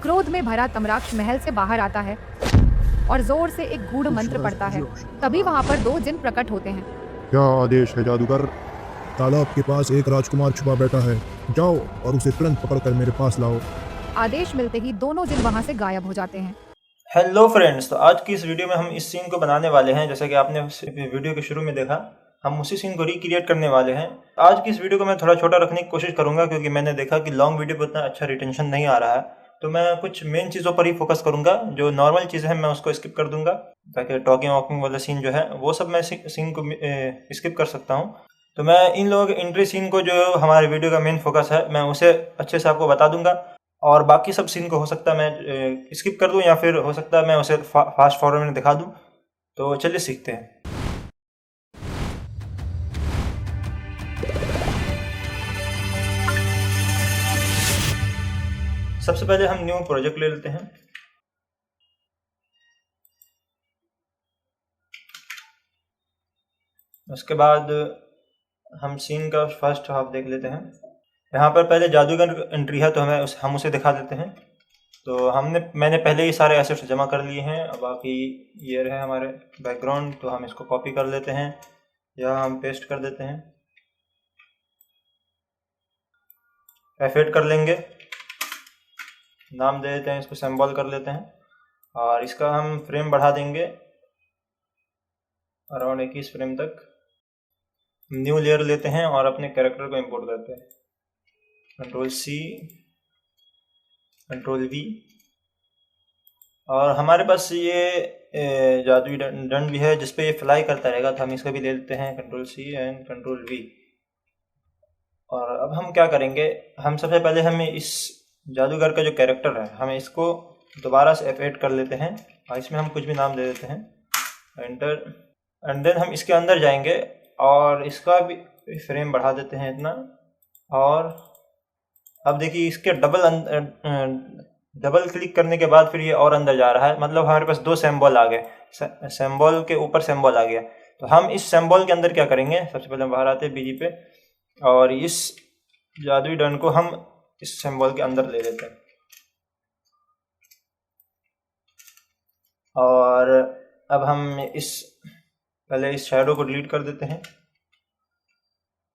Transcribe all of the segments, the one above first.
क्रोध में भरा तम्राक्ष महल से बाहर आता है और जोर से एक गूढ़ मंत्र पढ़ता है। तभी वहां पर दो जिन प्रकट होते हैं। क्या आदेश है जादूगर? तालाब के पास एक राजकुमार छुपा बैठा है, जाओ और उसे तुरंत पकड़कर मेरे पास लाओ। आदेश मिलते ही दोनों जिन वहां से गायब हो जाते हैं। हेलो फ्रेंड्स, तो आज की इस वीडियो में हम इस सीन को बनाने वाले हैं। जैसा कि आपने वीडियो के शुरू में देखा, हम उसी सीन को रिक्रिएट करने वाले हैं। आज की इस वीडियो को मैं थोड़ा छोटा रखने की कोशिश करूंगा, क्योंकि मैंने देखा कि लॉन्ग वीडियो पर उतना अच्छा रिटेंशन नहीं आ रहा है। तो मैं कुछ मेन चीज़ों पर ही फोकस करूंगा। जो नॉर्मल चीज़ें हैं मैं उसको स्किप कर दूंगा, ताकि टॉकिंग वॉकिंग वाला सीन जो है वो सब मैं सीन को स्किप कर सकता हूँ। तो मैं इन लोगों के एंट्री सीन को, जो हमारे वीडियो का मेन फोकस है, मैं उसे अच्छे से आपको बता दूंगा। और बाकी सब सीन को हो सकता है मैं स्किप कर दूं, या फिर हो सकता है मैं उसे फास्ट फॉरवर्ड में दिखा दूं। तो चलिए सीखते हैं। सबसे पहले हम न्यू प्रोजेक्ट ले लेते हैं। उसके बाद हम सीन का फर्स्ट हाफ देख लेते हैं। यहाँ पर पहले जादूगर एंट्री है, तो हम उसे दिखा देते हैं। तो मैंने पहले ही सारे एसेट्स जमा कर लिए हैं। अब बाकी ये रहे हमारे बैकग्राउंड, तो हम इसको कॉपी कर लेते हैं या हम पेस्ट कर देते हैं। F8 कर लेंगे, नाम दे देते हैं, इसको सिंबल कर लेते हैं। और इसका हम फ्रेम बढ़ा देंगे अराउंड 21 फ्रेम तक। न्यू लेयर लेते हैं और अपने कैरेक्टर को इंपोर्ट करते हैं। Ctrl+C, Ctrl+V। और हमारे पास ये जादुई दंड भी है जिसपे ये फ्लाई करता रहेगा, तो हम इसको भी ले लेते हैं, Ctrl+C एंड Ctrl+V। और अब हम क्या करेंगे, हम सबसे पहले हमें इस जादूगर का जो कैरेक्टर है, हमें इसको दोबारा से F8 कर लेते हैं और इसमें हम कुछ भी नाम दे देते हैं, एंटर। एंड देन हम इसके अंदर जाएंगे और इसका भी फ्रेम बढ़ा देते हैं इतना। और अब देखिए, इसके डबल क्लिक करने के बाद फिर ये और अंदर जा रहा है। मतलब हमारे पास दो सिंबल आ गए, सिंबल के ऊपर सिंबल आ गया। तो हम इस सिंबल के अंदर क्या करेंगे, सबसे पहले हम बाहर आते हैं बीजी पे, और इस जादुई दंड को हम इस सिंबल के अंदर ले लेते हैं। और अब हम पहले इस शैडो को डिलीट कर देते हैं,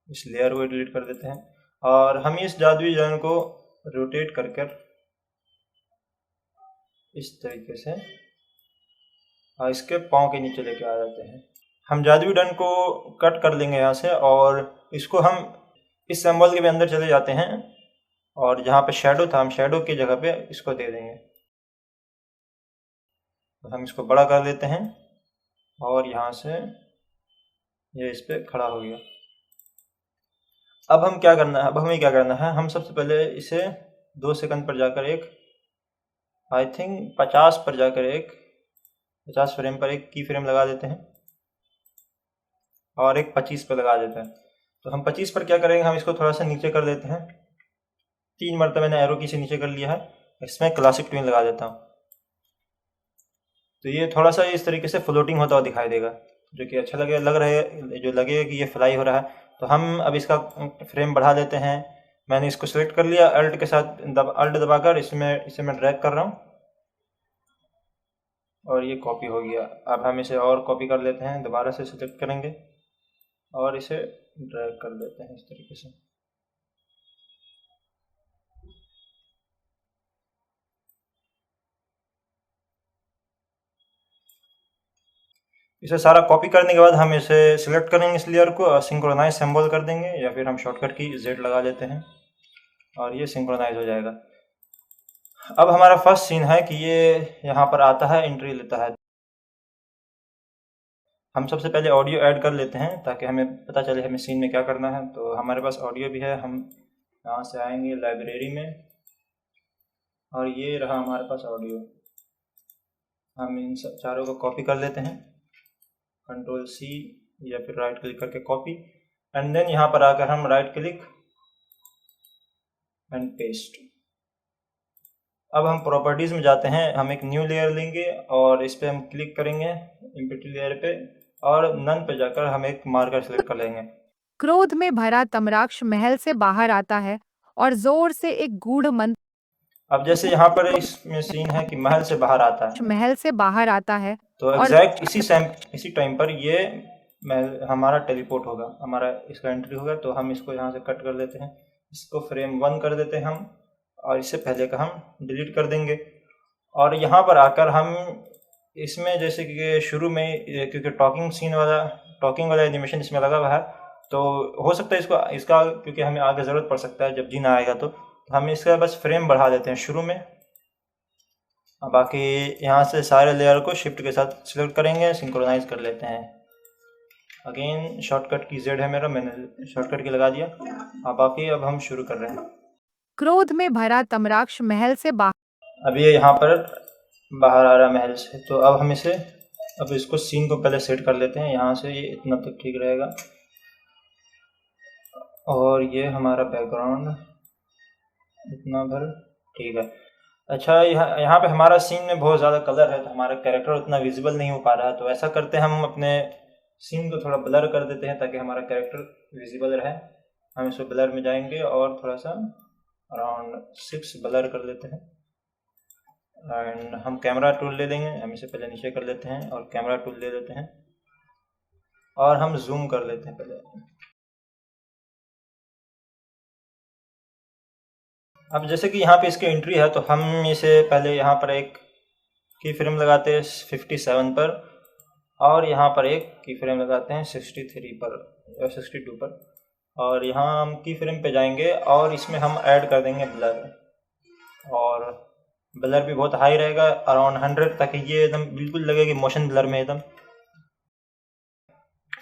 इस लेयर को डिलीट कर देते हैं। और हम इस जादुई दंड को रोटेट कर इस तरीके से और इसके पाँव के नीचे लेके आ जाते हैं। हम जादुई दंड को कट कर लेंगे यहाँ से, और इसको हम इस सिंबल के भी अंदर चले जाते हैं, और जहाँ पे शैडो था हम शैडो की जगह पे इसको दे देंगे। तो हम इसको बड़ा कर लेते हैं और यहाँ से ये इस पे खड़ा हो गया। अब हमें क्या करना है, हम सबसे पहले इसे 2 सेकंड पर जाकर आई थिंक 50 पर जाकर 50 फ्रेम पर एक की फ्रेम लगा देते हैं, और एक 25 पर लगा देते हैं। तो हम 25 पर क्या करेंगे, हम इसको थोड़ा सा नीचे कर देते हैं। 3 मरतबा मैंने एरो की से नीचे कर लिया है। इसमें क्लासिक ट्विन लगा देता हूँ, तो ये थोड़ा सा इस तरीके से फ्लोटिंग होता हुआ दिखाई देगा, जो कि अच्छा लगेगा कि ये फ्लाई हो रहा है। तो हम अब इसका फ्रेम बढ़ा देते हैं। मैंने इसको सिलेक्ट कर लिया, अल्ट के साथ अल्ट दबाकर इसे मैं ड्रैग कर रहा हूँ, और ये कॉपी हो गया। अब हम इसे और कॉपी कर लेते हैं, दोबारा से सिलेक्ट करेंगे और इसे ड्रैग कर देते हैं इस तरीके से। इसे सारा कॉपी करने के बाद हम इसे सिलेक्ट करेंगे, इस लेयर को सिंक्रोनाइज सिंबल कर देंगे, या फिर हम शॉर्टकट की Z लगा लेते हैं और ये सिंक्रोनाइज हो जाएगा। अब हमारा फर्स्ट सीन है कि ये यहाँ पर आता है, एंट्री लेता है। हम सबसे पहले ऑडियो ऐड कर लेते हैं ताकि हमें पता चले हमें सीन में क्या करना है। तो हमारे पास ऑडियो भी है, हम यहाँ से आएंगे लाइब्रेरी में, और ये रहा हमारे पास ऑडियो। हम इन सब चारों को कॉपी कर लेते हैं, Ctrl+C या फिर राइट क्लिक करके कॉपी, एंड देन यहाँ पर आकर हम राइट क्लिक एंड पेस्ट। अब हम प्रॉपर्टीज में जाते हैं, हम एक न्यू लेयर लेंगे और इस पे हम क्लिक करेंगे एम्प्टी लेयर पे, और नन पे जाकर हम एक मार्कर सेलेक्ट कर लेंगे। क्रोध में भरा तम्राक्ष महल से बाहर आता है और जोर से एक गूढ़ मंत्र अब जैसे यहाँ पर इसमें सीन है कि महल से बाहर आता है, महल से बाहर आता है तो और एग्जैक्ट इसी टाइम पर ये महल हमारा टेलीपोर्ट होगा, हमारा इसका एंट्री होगा। तो हम इसको यहाँ से कट कर देते हैं, इसको फ्रेम 1 कर देते हैं हम, और इससे पहले का हम डिलीट कर देंगे। और यहाँ पर आकर हम इसमें जैसे कि शुरू में क्योंकि टॉकिंग वाला एनिमेशन इसमें लगा हुआ है, तो हो सकता है इसका क्योंकि हमें आगे ज़रूरत पड़ सकता है जब जीना आएगा, तो हम इसका बस फ्रेम बढ़ा देते हैं शुरू में। बाकी यहाँ से सारे लेयर को शिफ्ट के साथ सिलेक्ट करेंगे, सिंक्रोनाइज कर लेते हैं। अगेन शॉर्टकट की Z है मेरा, मैंने शॉर्टकट की लगा दिया। बाकी अब हम शुरू कर रहे हैं। क्रोध में भरा तम्राक्ष महल से बाहर। अब ये यहाँ पर बाहर आ रहा महल से, तो अब हम अब इसको सीन को पहले सेट कर लेते हैं। यहाँ से ये इतना तक ठीक रहेगा, और ये हमारा बैकग्राउंड इतना भर ठीक है। अच्छा, यहाँ पे हमारा सीन में बहुत ज़्यादा कलर है, तो हमारा कैरेक्टर उतना विजिबल नहीं हो पा रहा है। तो ऐसा करते हैं, हम अपने सीन को थोड़ा ब्लर कर देते हैं ताकि हमारा कैरेक्टर विजिबल रहे। हम इसको ब्लर में जाएंगे और थोड़ा सा अराउंड 6 ब्लर कर लेते हैं। एंड हम कैमरा टूल ले लेंगे, हम इसे पहले नीचे कर लेते हैं और कैमरा टूल ले लेते हैं, और हम जूम कर लेते हैं पहले। अब जैसे कि यहाँ पे इसकी एंट्री है, तो हम इसे पहले यहाँ पर एक की फ्रेम लगाते हैं 57 पर, और यहाँ पर एक की फ्रेम लगाते हैं 63 पर या 62 पर, और यहाँ हम की फ्रेम पे जाएंगे और इसमें हम ऐड कर देंगे ब्लर, और ब्लर भी बहुत हाई रहेगा अराउंड 100, ताकि ये एकदम बिल्कुल लगे कि मोशन ब्लर में एकदम।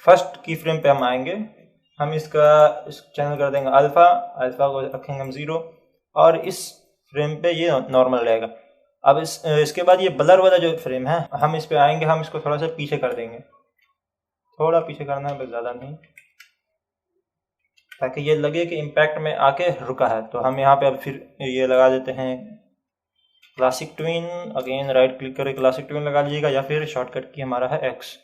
फर्स्ट की फ्रेम पे हम आएंगे, हम इस चैनल कर देंगे अल्फ़ा को रखेंगे हम 0, और इस फ्रेम पे ये नॉर्मल रहेगा। अब इसके बाद ये ब्लर वाला जो फ्रेम है, हम इस पे आएंगे, हम इसको थोड़ा सा पीछे कर देंगे, थोड़ा पीछे करना है बस, ज़्यादा नहीं, ताकि ये लगे कि इम्पैक्ट में आके रुका है। तो हम यहाँ पे अब फिर ये लगा देते हैं classic twin. Again right click करके क्लासिक ट्विन लगा लीजिएगा, या फिर शॉर्टकट की हमारा है X।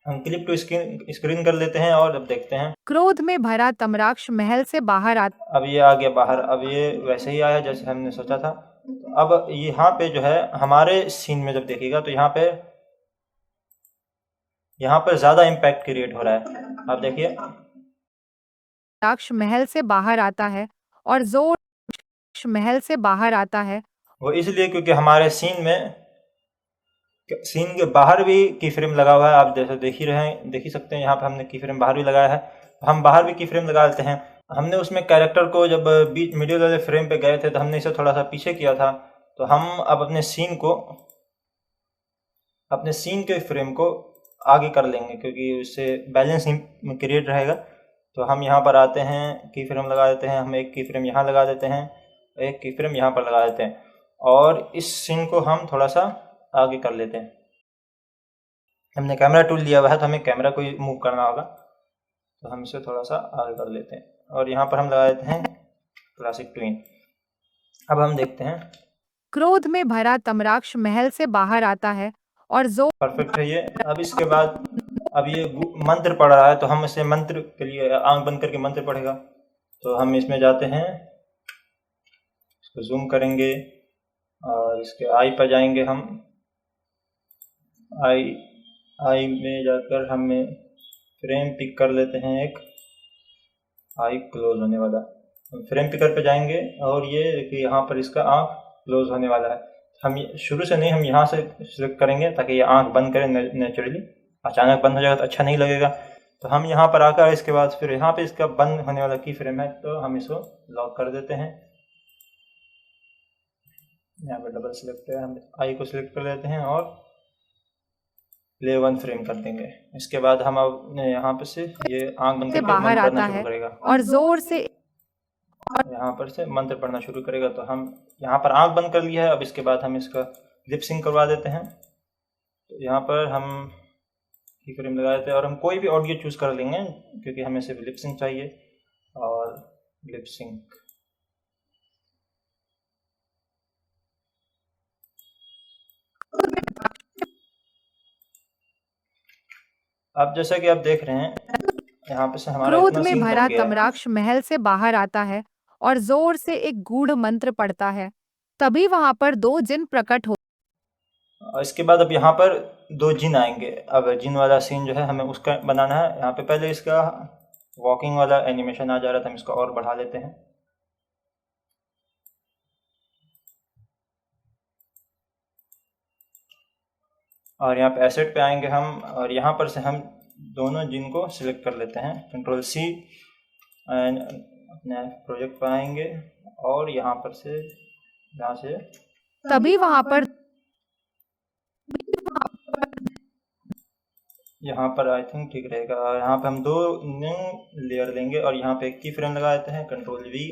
हम क्लिप टू स्क्रीन कर लेते हैं, और अब देखते हैं। क्रोध में भरा तम्राक्ष महल से बाहर आता। अब ये आ गया बाहर, अब ये वैसे ही आया जैसे हमने सोचा था। अब यहाँ पे जो है हमारे सीन में जब देखिएगा, तो यहाँ पर ज़्यादा इम्पैक्ट क्रिएट हो रहा है। अब देखिए, तम्राक्ष महल से बाहर आता है और जोर महल से बाहर आता है। वो इसलिए क्योंकि हमारे सीन के बाहर भी की फ्रेम लगा हुआ है। आप जैसे देख ही सकते हैं, यहाँ पे हमने की फ्रेम बाहर भी लगाया है। हम बाहर भी की फ्रेम लगा देते हैं। हमने उसमें कैरेक्टर को जब बीच मिडिल वाले फ्रेम पे गए थे, तो हमने इसे थोड़ा सा पीछे किया था। तो हम अब अपने सीन के फ्रेम को आगे कर लेंगे, क्योंकि उससे बैलेंस क्रिएट रहेगा। तो हम यहाँ पर आते हैं, की फ्रेम लगा देते हैं, हम एक की फ्रेम यहाँ लगा देते हैं, एक की फ्रेम यहाँ पर लगा देते हैं, और इस सीन को हम थोड़ा सा आगे कर लेते हैं। हमने कैमरा टूल लिया हुआ है, तो हमें कैमरा को मूव करना होगा, तो हम इसे थोड़ा सा आगे कर लेते हैं, और यहाँ पर हम लगा देते हैं क्लासिक ट्विन। अब हम देखते हैं, क्रोध में भरा तम्राक्ष महल से बाहर आता है और जोर। परफेक्ट है ये। अब इसके बाद अब ये मंत्र पढ़ रहा है, तो हम इसे मंत्र के लिए आंख बंद करके मंत्र पढ़ेगा। तो हम इसमें जाते हैं, इसको जूम करेंगे और इसके आई पर जाएंगे। हम आई में जाकर हमें फ्रेम पिक कर लेते हैं, एक आई क्लोज होने वाला। हम फ्रेम पिकर पे जाएंगे, और ये देखिए यहाँ पर इसका आंख क्लोज होने वाला है। हम शुरू से नहीं, हम यहाँ से सिलेक्ट करेंगे ताकि ये आंख बंद करें नेचुरली। अचानक बंद हो जाएगा तो अच्छा नहीं लगेगा। तो हम यहाँ पर आकर इसके बाद फिर यहाँ पे इसका बंद होने वाला की फ्रेम है, तो हम इसको लॉक कर देते हैं। यहाँ पे डबल सिलेक्ट है, हम आई को सिलेक्ट कर लेते हैं और प्ले 1 फ्रेम कर देंगे। इसके बाद हम अब यहाँ पे से ये आंख बंद करके बाहर मंत्र पढ़ना आता शुरू है करेगा, और जोर से यहाँ पर से मंत्र पढ़ना शुरू करेगा। तो हम यहाँ पर आंख बंद कर लिया है। अब इसके बाद हम इसका लिप सिंक करवा देते हैं। तो यहाँ पर हम की फ्रेम लगा देते हैं, और हम कोई भी ऑडियो चूज कर लेंगे, क्योंकि हमें सिर्फ लिप सिंक चाहिए। और लिप सिंक, अब जैसा कि आप देख रहे हैं, यहाँ पे से हमारा क्रोध इतना में सीन भरा बन गया है। तम्राक्ष महल से बाहर आता है और जोर से एक गूढ़ मंत्र पढ़ता है। तभी वहां पर दो जिन प्रकट हो और इसके बाद अब यहाँ पर दो जिन आएंगे। अब जिन वाला सीन जो है हमें उसका बनाना है। यहाँ पे पहले इसका वॉकिंग वाला एनिमेशन आ जा रहा था, हम इसको और बढ़ा लेते हैं। और यहाँ पे एसेट पे आएंगे हम, और यहाँ पर से हम दोनों जिन को सिलेक्ट कर लेते हैं, कंट्रोल सी, एंड अपने प्रोजेक्ट पे आएंगे और यहाँ पर से तभी वहां पर यहाँ पर आई थिंक ठीक रहेगा। यहाँ पे हम दो न्यू लेयर लेंगे और यहाँ पे एक की फ्रेम लगा देते हैं, कंट्रोल वी।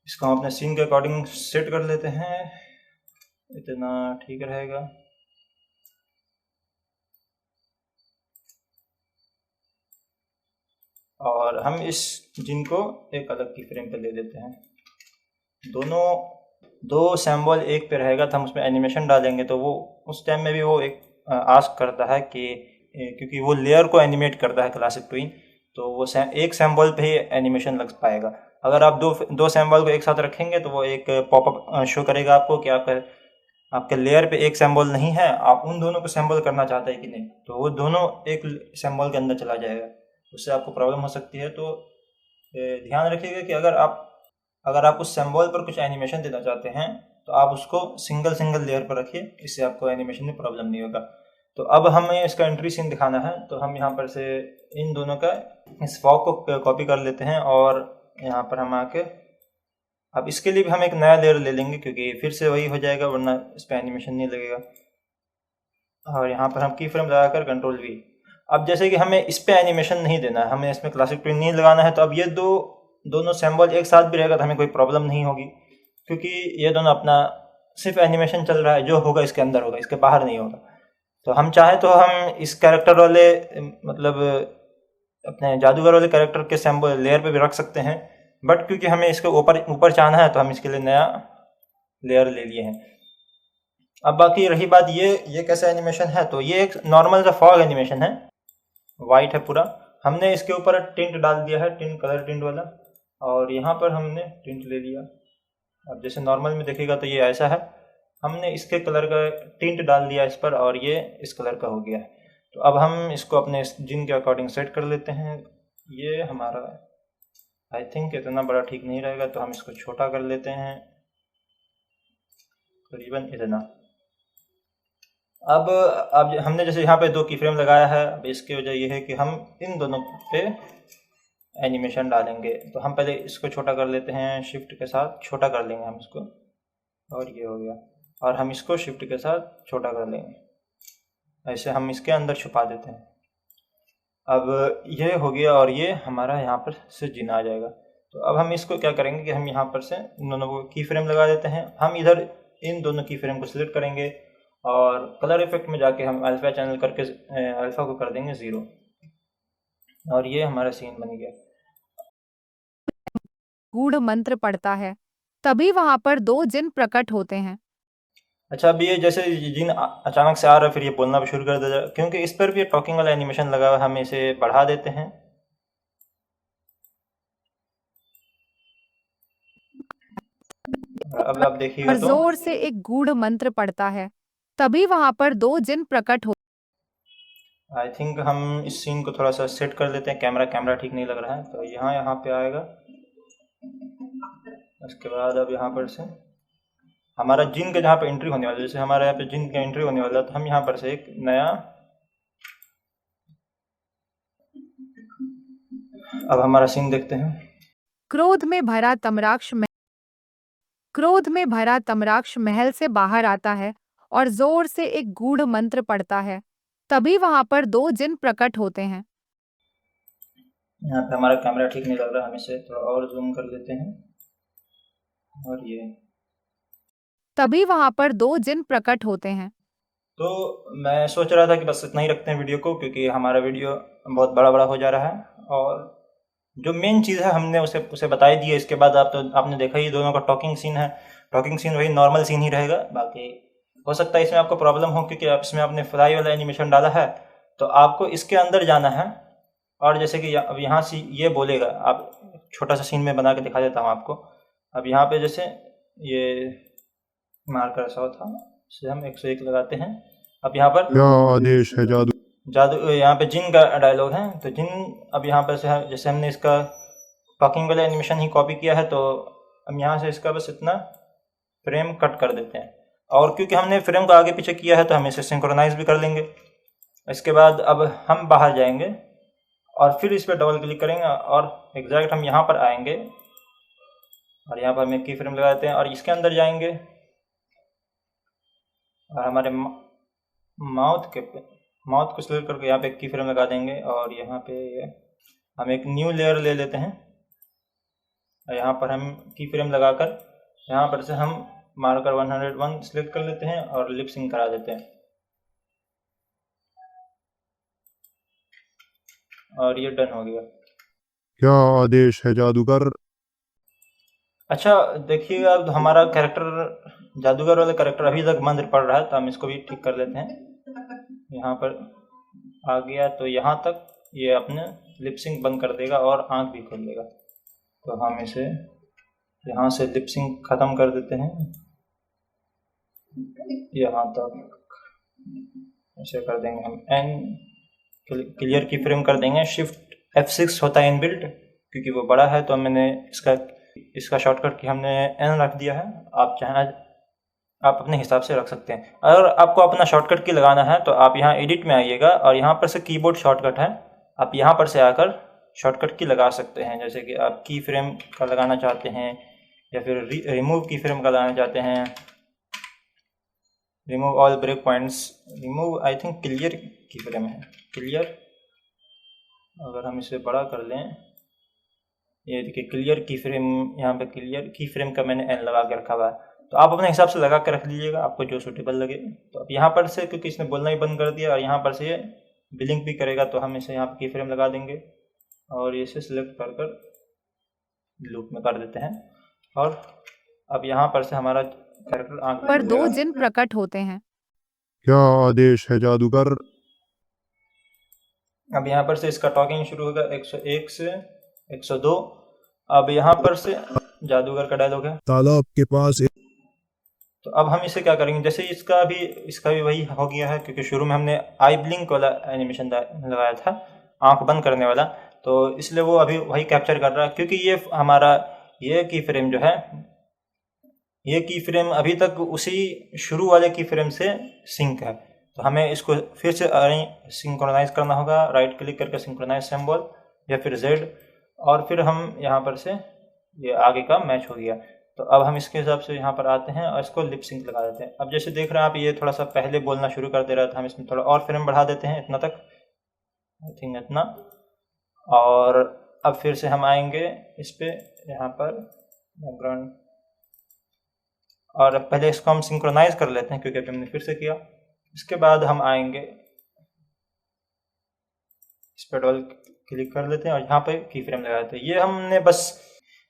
इसको हम अपने सीन के अकॉर्डिंग सेट कर लेते हैं, इतना ठीक रहेगा। और हम इस जिन को एक अलग की फ्रेम पे ले लेते हैं। दोनों दो सैम्बल एक पे रहेगा तो हम उसमें एनिमेशन डालेंगे तो वो उस टाइम में भी वो एक आस्क करता है कि क्योंकि वो लेयर को एनिमेट करता है क्लासिक ट्विन, तो वो एक सैम्बल पे ही एनिमेशन लग पाएगा। अगर आप दो सैम्बल को एक साथ रखेंगे तो वो एक पॉपअप शो करेगा आपको कि आपके लेयर पे एक सैम्बल नहीं है, आप उन दोनों को सैम्बल करना चाहते हैं कि नहीं, तो वो दोनों एक सैम्बल के अंदर चला जाएगा, उससे आपको प्रॉब्लम हो सकती है। तो ध्यान रखिएगा कि अगर आप उस सिंबल पर कुछ एनिमेशन देना चाहते हैं तो आप उसको सिंगल लेयर पर रखिए, इससे आपको एनिमेशन में प्रॉब्लम नहीं होगा। तो अब हमें इसका एंट्री सीन दिखाना है, तो हम यहाँ पर से इन दोनों का इस फॉग को कॉपी कर लेते हैं और यहाँ पर हम आके अब इसके लिए भी हम एक नया लेयर ले लेंगे क्योंकि फिर से वही हो जाएगा, वरना इस पर एनिमेशन नहीं लगेगा। और यहाँ पर हम की फ्रेम लगाकर कंट्रोल वी। अब जैसे कि हमें इस पर एनिमेशन नहीं देना है, हमें इसमें क्लासिक ट्विन नहीं लगाना है, तो अब ये दोनों सिंबल एक साथ भी रहेगा तो हमें कोई प्रॉब्लम नहीं होगी, क्योंकि ये दोनों अपना सिर्फ एनिमेशन चल रहा है, जो होगा इसके अंदर होगा, इसके बाहर नहीं होगा। तो हम चाहे तो हम इस कैरेक्टर वाले मतलब अपने जादूगर वाले कैरेक्टर के सिंबल लेयर पे भी रख सकते हैं, बट क्योंकि हमें इसके ऊपर चाहना है तो हम इसके लिए नया लेयर ले लिए हैं। अब बाकी रही बात ये कैसा एनिमेशन है, तो ये एक नॉर्मल सा फॉग एनिमेशन है, वाइट है पूरा। हमने इसके ऊपर टिंट डाल दिया है, कलर टिंट वाला, और यहाँ पर हमने टिंट ले लिया। अब जैसे नॉर्मल में देखेगा तो ये ऐसा है, हमने इसके कलर का टिंट डाल दिया इस पर और ये इस कलर का हो गया है। तो अब हम इसको अपने जिन के अकॉर्डिंग सेट कर लेते हैं। ये हमारा आई थिंक इतना बड़ा ठीक नहीं रहेगा, तो हम इसको छोटा कर लेते हैं, करीबन इतना। अब हमने जैसे यहाँ पे दो की फ्रेम लगाया है, अब इसकी वजह ये है कि हम इन दोनों पे एनिमेशन डालेंगे। तो हम पहले इसको छोटा कर लेते हैं, शिफ्ट के साथ छोटा कर लेंगे हम इसको, और ये हो गया। और हम इसको शिफ्ट के साथ छोटा कर लेंगे, ऐसे हम इसके अंदर छुपा देते हैं। अब ये हो गया और ये हमारा यहाँ पर से जिन आ जाएगा। तो अब हम इसको क्या करेंगे कि हम यहाँ पर से इन दोनों को की फ्रेम लगा देते हैं। हम इधर इन दोनों की फ्रेम को सिलेक्ट करेंगे और कलर इफेक्ट में जाके हम अल्फा चैनल करके अल्फा को कर देंगे 0, और ये हमारा सीन बन गया। गूढ़ मंत्र पढ़ता है, तभी वहां पर दो जिन प्रकट होते हैं। अच्छा, अब ये जैसे जिन अचानक से आ रहा है, फिर ये बोलना भी शुरू कर देगा, क्योंकि इस पर भी टॉकिंग वाला एनिमेशन लगा हुआ है। हम इसे बढ़ा देते हैं। अब आप देखिएगा और तो जोर से एक गूढ़ मंत्र पढ़ता है, तभी वहां पर दो जिन प्रकट हो आई थिंक हम इस सीन को थोड़ा सा सेट कर लेते हैं। कैमरा ठीक नहीं लग रहा है, तो यहाँ पे आएगा। उसके बाद अब यहाँ पर से हमारा जिन का जहाँ पे एंट्री होने वाला है, जैसे हमारे यहाँ पे जिन का एंट्री होने वाला है, तो हम यहाँ पर से एक नया, अब हमारा सीन देखते हैं। क्रोध में भरा तमराक्ष महल से बाहर आता है और जोर से एक गूढ़ मंत्र पढ़ता है, तभी वहां पर दो जिन प्रकट होते हैं। यहाँ पे हमारा कैमरा ठीक नहीं लग रहा, हम इसे थोड़ा और जूम कर लेते हैं। और ये तभी वहां पर दो जिन प्रकट होते हैं। तो मैं सोच रहा था कि बस इतना ही रखते हैं वीडियो को, क्योंकि हमारा वीडियो बहुत बड़ा हो जा रहा है और जो मेन चीज़ है हमने उसे बता ही दी है। इसके बाद आपने देखा ही दोनों का टॉकिंग सीन है। टॉकिंग सीन वही नॉर्मल सीन ही रहेगा। बाकी हो सकता है इसमें आपको प्रॉब्लम हो, क्योंकि आप इसमें आपने फ्लाई वाला एनिमेशन डाला है, तो आपको इसके अंदर जाना है। और जैसे कि अब यहाँ से ये बोलेगा, आप छोटा सा सीन में बना के दिखा देता हूँ आपको। अब यहाँ पे जैसे ये मार्कर 100 था, इसे हम 101 लगाते हैं। अब यहाँ पर क्या आदेश है जादू जादू, यहाँ पे जिन का डायलॉग है, तो जिन अब यहाँ पर से जैसे हमने इसका टॉकिंग वाला एनिमेशन ही कॉपी किया है, तो हम यहाँ से इसका बस इतना फ्रेम कट कर देते हैं। और क्योंकि हमने फ्रेम को आगे पीछे किया है तो हम इसे सिंक्रोनाइज भी कर लेंगे। इसके बाद अब हम बाहर जाएंगे और फिर इस पर डबल क्लिक करेंगे और एग्जैक्ट हम यहाँ पर आएंगे और यहाँ पर हम एक की फ्रेम लगा देते हैं और इसके अंदर जाएंगे और हमारे माउथ को सिलेक्ट करके यहाँ पे एक की फ्रेम लगा देंगे और यहाँ पे हम एक न्यू लेयर ले लेते हैं और यहाँ पर हम की फ्रेम लगाकर यहाँ पर से हम मार्कर 101 सिलेक्ट कर लेते हैं और लिप सिंक करा देते हैं और ये डन हो गया। क्या आदेश है जादूगर अच्छा देखिएगा, अब हमारा कैरेक्टर जादूगर वाला कैरेक्टर अभी तक बंद पड़ रहा है, तो हम इसको भी ठीक कर लेते हैं। यहाँ पर आ गया तो यहाँ तक ये अपने लिप सिंक बंद कर देगा और आंख भी खोल देगा। तो हम इसे यहाँ से लिप सिंक ख़त्म कर देते हैं, यहाँ तक ऐसे कर देंगे हम। एन क्लियर की फ्रेम कर देंगे, शिफ्ट F6 होता है इनबिल्ट, क्योंकि वो बड़ा है तो मैंने इसका शॉर्टकट की हमने एन रख दिया है। आप चाहें आप अपने हिसाब से रख सकते हैं। अगर आपको अपना शॉर्टकट की लगाना है तो आप यहाँ एडिट में आइएगा और यहाँ पर से कीबोर्ड शॉर्टकट है, आप यहाँ पर से आकर शॉर्टकट की लगा सकते हैं। जैसे कि आप की फ्रेम का लगाना चाहते हैं या फिर रिमूव की फ्रेम का लगाना चाहते हैं, remove all break points, remove I think clear की फ्रेम है, क्लियर। अगर हम इसे बड़ा कर लें, ये देखिए क्लियर की फ्रेम, यहाँ पे क्लियर की फ्रेम का मैंने एन लगा के रखा हुआ है। तो आप अपने हिसाब से लगा के रख लीजिएगा, आपको जो सूटेबल लगे। तो अब यहाँ पर से क्योंकि इसने बोलना ही बंद कर दिया और यहाँ पर से ये बिलिंग भी करेगा, तो हम इसे यहाँ पर की फ्रेम लगा देंगे और इसे सिलेक्ट कर कर लूप में कर देते हैं। और अब यहाँ पर से हमारा कैरेक्टर आंख पर दो जिन प्रकट होते हैं। क्या आदेश है जादूगर अब यहाँ पर से इसका टॉकिंग शुरू होगा 101 से 102। अब यहाँ पर से जादूगर का डायलॉग है, तालाब के पास एक तो अब हम इसे क्या करेंगे, जैसे इसका भी वही हो गया है, क्योंकि शुरू में हमने आई ब्लिंक वाला एनिमेशन लगाया था, आंख बंद करने वाला, तो इसलिए वो अभी वही कैप्चर कर रहा है। क्योंकि ये हमारा ये की फ्रेम जो है, ये की फ्रेम अभी तक उसी शुरू वाले की फ्रेम से सिंक है, तो हमें इसको फिर से सिंक्रोनाइज करना होगा। राइट क्लिक करके सिंक्रोनाइज सिंबल या फिर Z, और फिर हम यहाँ पर से ये आगे का मैच हो गया। तो अब हम इसके हिसाब से यहाँ पर आते हैं और इसको लिप सिंक लगा देते हैं। अब जैसे देख रहे हैं आप, ये थोड़ा सा पहले बोलना शुरू कर दे रहा था, हम इसमें थोड़ा और फ्रेम बढ़ा देते हैं, इतना तक, आई थिंक इतना। और अब फिर से हम आएंगे इस पे, यहाँ पर बैकग्राउंड, और पहले इसको हम सिंक्रोनाइज कर लेते हैं क्योंकि अभी हमने फिर से किया। इसके बाद हम आएंगे इस पर डबल क्लिक कर लेते हैं और यहाँ पे की फ्रेम लगा देते हैं।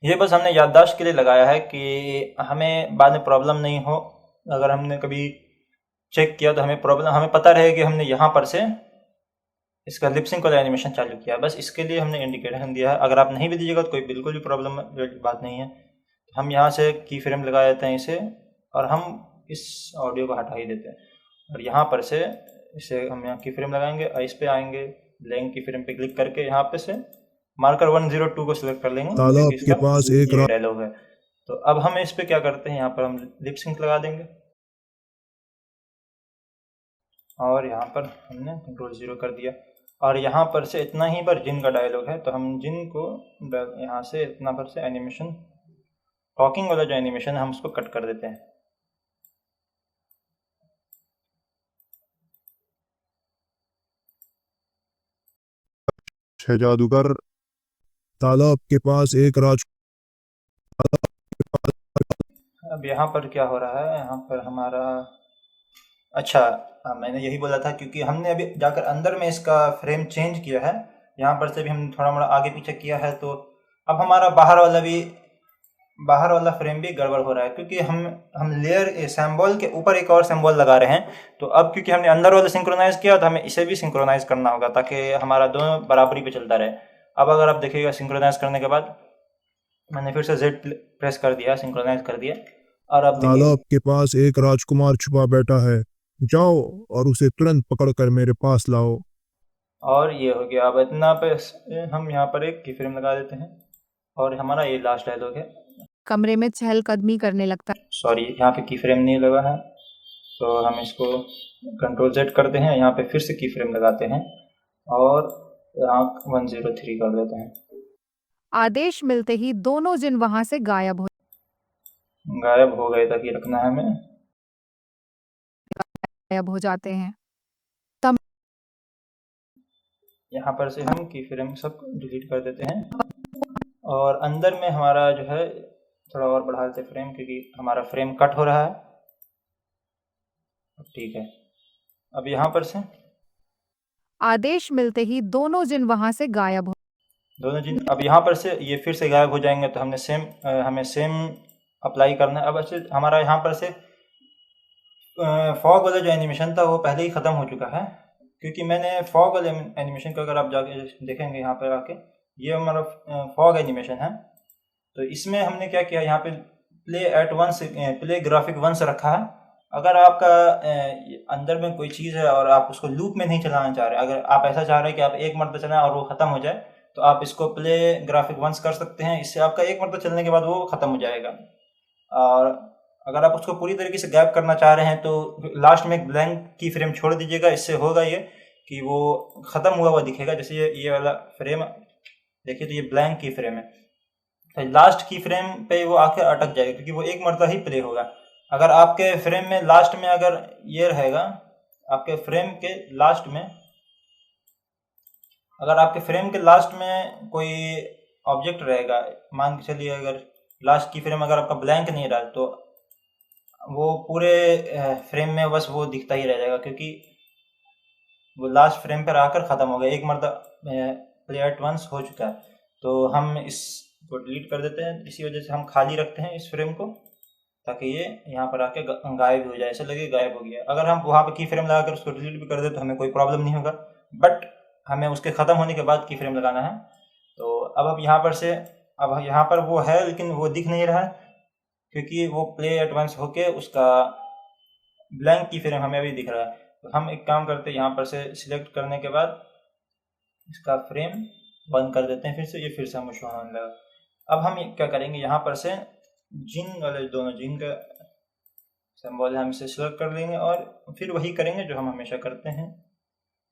ये बस हमने याददाश्त के लिए लगाया है कि हमें बाद में प्रॉब्लम नहीं हो। अगर हमने कभी चेक किया तो हमें पता रहे कि हमने यहाँ पर से इसका लिप सिंक वाला एनिमेशन चालू किया, बस इसके लिए हमने इंडिकेशन दिया है। अगर आप नहीं भी दीजिएगा तो कोई बिल्कुल भी प्रॉब्लम बात नहीं है। हम यहाँ से की फ्रेम लगा देते हैं इसे, और हम इस ऑडियो को हटा ही देते हैं और यहाँ पर से इसे हम यहाँ की फ्रेम लगाएंगे और इस पे आएंगे, ब्लैंक की फ्रेम पे क्लिक करके यहाँ पे से मार्कर 102 को सिलेक्ट कर लेंगे। तालाब के पास एक डायलॉग है, तो अब हम इस पे क्या करते हैं, यहाँ पर हम लिप सिंक लगा देंगे और यहाँ पर हमने कंट्रोल 0 कर दिया। और यहाँ पर से इतना ही पर जिन का डायलॉग है, तो हम जिन को यहाँ से इतना पर से एनिमेशन, टॉकिंग वाला जो एनिमेशन है, हम उसको कट कर देते हैं। जादूगर तालाब के पास एक अब यहाँ पर क्या हो रहा है, यहाँ पर हमारा, अच्छा मैंने यही बोला था, क्योंकि हमने अभी जाकर अंदर में इसका फ्रेम चेंज किया है, यहाँ पर से भी हमने थोड़ा मोड़ा आगे पीछे किया है, तो अब हमारा बाहर वाला फ्रेम भी गड़बड़ हो रहा है, क्योंकि हम लेयर सिंबल के ऊपर एक और सिंबल लगा रहे हैं। तो अब क्योंकि हमने अंदर वाला सिंक्रोनाइज किया, तो हमें इसे भी सिंक्रोनाइज करना होगा ताकि हमारा दोनों बराबरी पे चलता रहे। अब अगर आप देखिएगा सिंक्रोनाइज करने के बाद मैंने फिर से Z प्रेस कर दिया, सिंक्रोनाइज कर दिया। और अब देखिए तालाब के पास एक राजकुमार छुपा बैठा है, जाओ और उसे तुरंत पकड़कर मेरे पास लाओ। और ये हो गया। अब इतना पे हम यहाँ पर एक की फ्रेम लगा देते हैं और हमारा ये लास्ट डायलॉग है। कमरे में चहलकदमी करने लगता है। सॉरी, यहाँ पे की फ्रेम नहीं लगा है, तो हम इसको कंट्रोल Z करते हैं, यहाँ पे फिर से की फ्रेम लगाते हैं और यहाँ 103 कर देते हैं। आदेश मिलते ही दोनों जिन वहां से गायब हो गए तक ये रखना है हमें। हो जाते हैं। यहाँ पर से हम की फ्रेम सब डिलीट कर देते हैं और अंदर में हमारा जो है थोड़ा और बढ़ा देते फ्रेम, क्योंकि हमारा फ्रेम कट हो रहा है। ठीक है, अब यहाँ पर से आदेश मिलते ही दोनों जिन वहां से गायब दोनों जिन अब यहाँ पर से ये फिर से गायब हो जाएंगे, तो हमें सेम अप्लाई करना है। अब अच्छे हमारा यहाँ पर से फॉग वाला जो एनिमेशन था वो पहले ही ख़त्म हो चुका है, क्योंकि मैंने फॉग वाले एनिमेशन को अगर आप जाके देखेंगे यहाँ पर आके, ये हमारा फॉग एनिमेशन है। तो इसमें हमने क्या किया, यहाँ पे प्ले ग्राफिक वंस रखा है। अगर आपका अंदर में कोई चीज़ है और आप उसको लूप में नहीं चलाना चाह रहे, अगर आप ऐसा चाह रहे हैं कि आप एक मरतबा चलाएं और वो ख़त्म हो जाए, तो आप इसको प्ले ग्राफिक वंस कर सकते हैं। इससे आपका एक मरतबा चलने के बाद वो ख़त्म हो जाएगा। और अगर आप उसको पूरी तरीके से गैप करना चाह रहे हैं तो लास्ट में एक ब्लैंक की फ्रेम छोड़ दीजिएगा। इससे होगा ये कि वो ख़त्म हुआ दिखेगा। जैसे ये वाला फ्रेम देखिए, तो ये ब्लैंक की फ्रेम है, तो लास्ट की फ्रेम पे वो आके अटक जाएगा, क्योंकि वो एक मरतबा ही प्ले होगा। अगर आपके फ्रेम में लास्ट में अगर ये रहेगा, आपके फ्रेम के लास्ट में अगर आपके फ्रेम के लास्ट में कोई ऑब्जेक्ट रहेगा, मान के चलिए अगर लास्ट की फ्रेम अगर आपका ब्लैंक नहीं रहा, तो वो पूरे फ्रेम में बस वो दिखता ही रह जाएगा, क्योंकि वो लास्ट फ्रेम पर आकर ख़त्म हो गया, एक मरतबा प्ले एट वंस हो चुका है। तो हम इसको डिलीट कर देते हैं। इसी वजह से हम खाली रखते हैं इस फ्रेम को, ताकि ये यहाँ पर आके गायब हो जाए, ऐसा लगे गायब हो गया। अगर हम वहाँ पे की फ्रेम लगाकर उसको डिलीट भी कर दे तो हमें कोई प्रॉब्लम नहीं होगा, बट हमें उसके ख़त्म होने के बाद की फ्रेम लगाना है। तो अब यहाँ पर से अब यहाँ पर वो है, लेकिन वो दिख नहीं रहा है, क्योंकि वो प्ले एट वंस होके उसका ब्लैंक की फ्रेम हमें अभी दिख रहा है। तो हम एक काम करते हैं, यहाँ पर से सिलेक्ट करने के बाद इसका फ्रेम बंद कर देते हैं, फिर से ये फिर से हमें शो होने लगा। अब हम क्या करेंगे, यहाँ पर से जिन वाले दोनों जिन का सिंबल है हम इसे सिलेक्ट कर लेंगे और फिर वही करेंगे जो हम हमेशा करते हैं,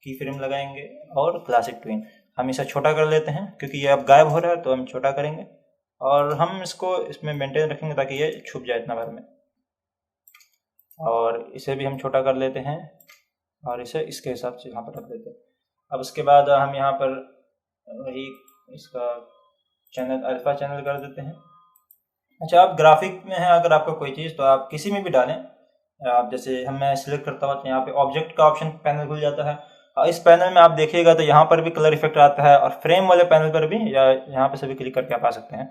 की फ्रेम लगाएंगे और क्लासिक ट्विन। हम इसे छोटा कर लेते हैं, क्योंकि ये अब गायब हो रहा है, तो हम छोटा करेंगे और हम इसको इसमें मेंटेन रखेंगे ताकि ये छुप जाए इतना भर में। और इसे भी हम छोटा कर लेते हैं और इसे इसके हिसाब से यहाँ पर रख देते हैं। अब उसके बाद हम यहाँ पर वही इसका चैनल अल्फ़ा चैनल कर देते हैं। अच्छा, आप ग्राफिक में है अगर आपका कोई चीज़, तो आप किसी में भी डालें। आप जैसे मैं सिलेक्ट करता हूँ तो यहाँ पे ऑब्जेक्ट का ऑप्शन पैनल खुल जाता है, और इस पैनल में आप देखिएगा तो यहाँ पर भी कलर इफेक्ट आता है, और फ्रेम वाले पैनल पर भी, या यहाँ पे से भी क्लिक करके आप आ सकते हैं।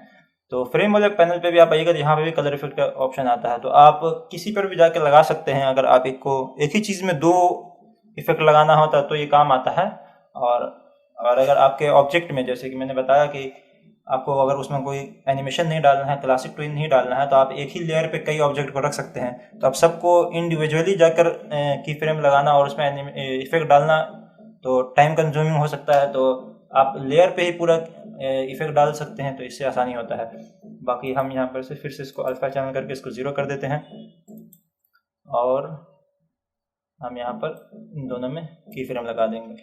तो फ्रेम वाले पैनल पे भी आप आइएगा तो यहाँ पे भी कलर इफेक्ट का ऑप्शन आता है, तो आप किसी पर भी जाके लगा सकते हैं। अगर आप एक ही चीज़ में दो इफेक्ट लगाना होता तो ये काम आता है। और अगर आपके ऑब्जेक्ट में, जैसे कि मैंने बताया कि आपको अगर उसमें कोई एनिमेशन नहीं डालना है, क्लासिक ट्विन नहीं डालना है, तो आप एक ही लेयर पे कई ऑब्जेक्ट को रख सकते हैं। तो आप सबको इंडिविजुअली जाकर की फ्रेम लगाना और उसमें इफेक्ट डालना तो टाइम कंज्यूमिंग हो सकता है, तो आप लेयर पे ही पूरा इफेक्ट डाल सकते हैं, तो इससे आसानी होता है। बाकी हम यहाँ पर से फिर से इसको अल्फा चैनल करके इसको 0 कर देते हैं और हम यहाँ पर इन दोनों में की फ्रेम लगा देंगे,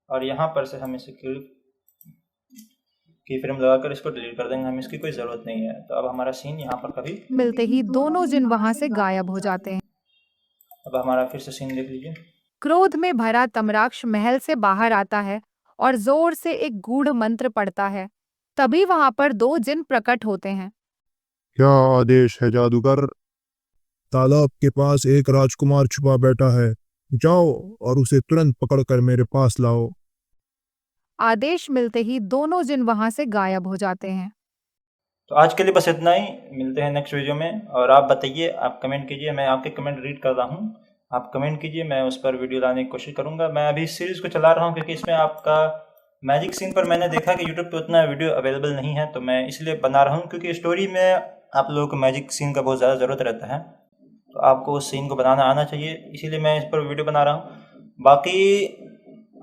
और यहाँ पर से हम इसे की फ्रेम लगाकर इसको डिलीट कर देंगे, हमें इसकी कोई ज़रूरत नहीं है। तो अब हमारा सीन यहाँ पर कभी मिलते ही दोनों जिन वहां से गायब हो जाते हैं। अब हमारा फिर से सीन देख लीजिए। क्रोध में भरा तमराक्ष महल से बाहर आता है और जोर से एक गूढ़ मंत्र पढ़ता है। तभी वहां पर दो जिन प्रकट होते हैं। क्या आदेश है जादूगर? तालाब के पास एक राजकुमार छुपा बैठा है, जाओ और उसे तुरंत पकड़कर मेरे पास लाओ। आदेश मिलते ही दोनों जिन वहां से गायब हो जाते हैं। तो आज के लिए बस इतना ही, मिलते हैं नेक्स्ट वीडियो में। और आप बताइए, आप कमेंट कीजिए, मैं आपके कमेंट रीड कर रहा हूँ। आप कमेंट कीजिए, मैं उस पर वीडियो लाने की कोशिश करूँगा। मैं अभी इस सीरीज़ को चला रहा हूँ क्योंकि इसमें आपका मैजिक सीन पर मैंने देखा कि यूट्यूब पे उतना वीडियो अवेलेबल नहीं है, तो मैं इसलिए बना रहा हूँ क्योंकि स्टोरी में आप लोगों को मैजिक सीन का बहुत ज़्यादा ज़रूरत रहता है, तो आपको उस सीन को बनाना आना चाहिए, इसीलिए मैं इस पर वीडियो बना रहा हूँ। बाकी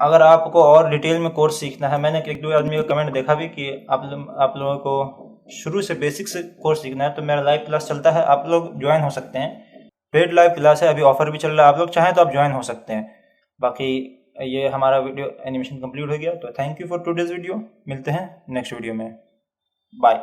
अगर आपको और डिटेल में कोर्स सीखना है, मैंने एक दो आदमी का कमेंट देखा भी कि आप लोगों को शुरू से बेसिक से कोर्स सीखना है, तो मेरा लाइव क्लास चलता है, आप लोग ज्वाइन हो सकते हैं। पेड लाइव क्लास है, अभी ऑफर भी चल रहा है, आप लोग चाहें तो आप ज्वाइन हो सकते हैं। बाकी ये हमारा वीडियो एनिमेशन कंप्लीट हो गया, तो thank you for today's video. मिलते हैं नेक्स्ट वीडियो में, बाय।